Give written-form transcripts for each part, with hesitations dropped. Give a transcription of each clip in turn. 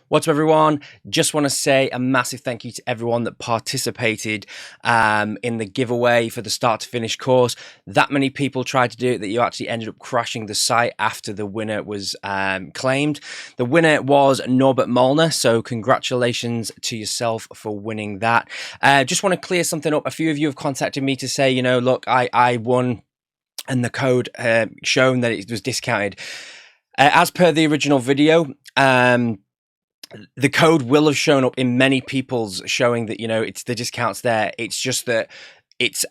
What's up, everyone? Just want to say a massive thank you to everyone that participated in the giveaway for the start to finish course. That many people tried to do it that you actually ended up crashing the site after the winner was claimed. The winner was Norbert Molnar, so congratulations to yourself for winning that. Just want to clear something up. A few of you have contacted me to say, look, I won and the code shown that it was discounted. As per the original video, the code will have shown up in many people's, showing that, it's the discounts there. It's just that it's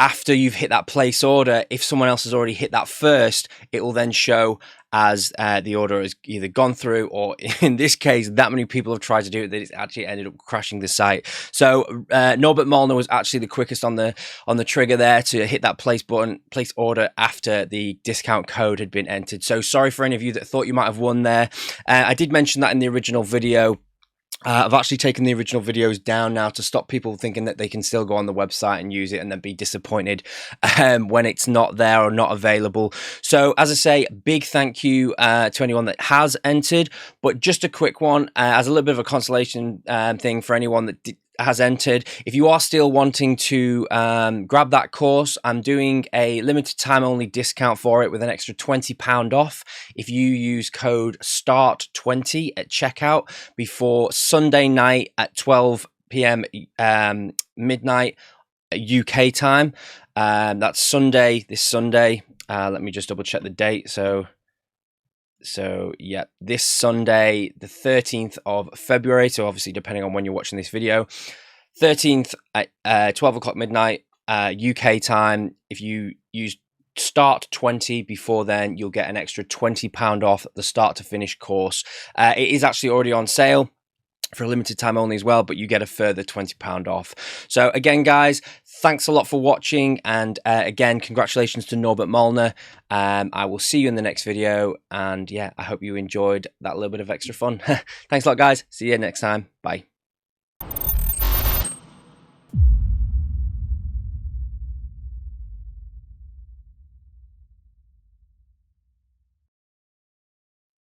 after you've hit that place order. If someone else has already hit that first, it will then show as the order has either gone through, or in this case, that many people have tried to do it that it's actually ended up crashing the site. So Norbert Molnar was actually the quickest on the trigger there to hit that place order after the discount code had been entered. So sorry for any of you that thought you might have won there. I did mention that in the original video. I've actually taken the original videos down now to stop people thinking that they can still go on the website and use it and then be disappointed when it's not there or not available. So as I say, big thank you to anyone that has entered, but just a quick one as a little bit of a consolation thing for anyone that has entered. If you are still wanting to grab that course, I'm doing a limited time only discount for it with an extra £20 off if you use code START20 at checkout before Sunday night at 12 p.m. Midnight UK time. That's Sunday, this Sunday. Let me just double check the date. So yeah, this Sunday, the 13th of February. So obviously, depending on when you're watching this video, 13th at 12 o'clock midnight UK time. If you use Start 20 before then, you'll get an extra £20 off the start to finish course. It is actually already on sale for a limited time only as well, but you get a further £20 off. So again, guys, thanks a lot for watching, and again, congratulations to Norbert Molnar. I will see you in the next video, and yeah, I hope you enjoyed that little bit of extra fun. Thanks a lot, guys. See you next time. Bye.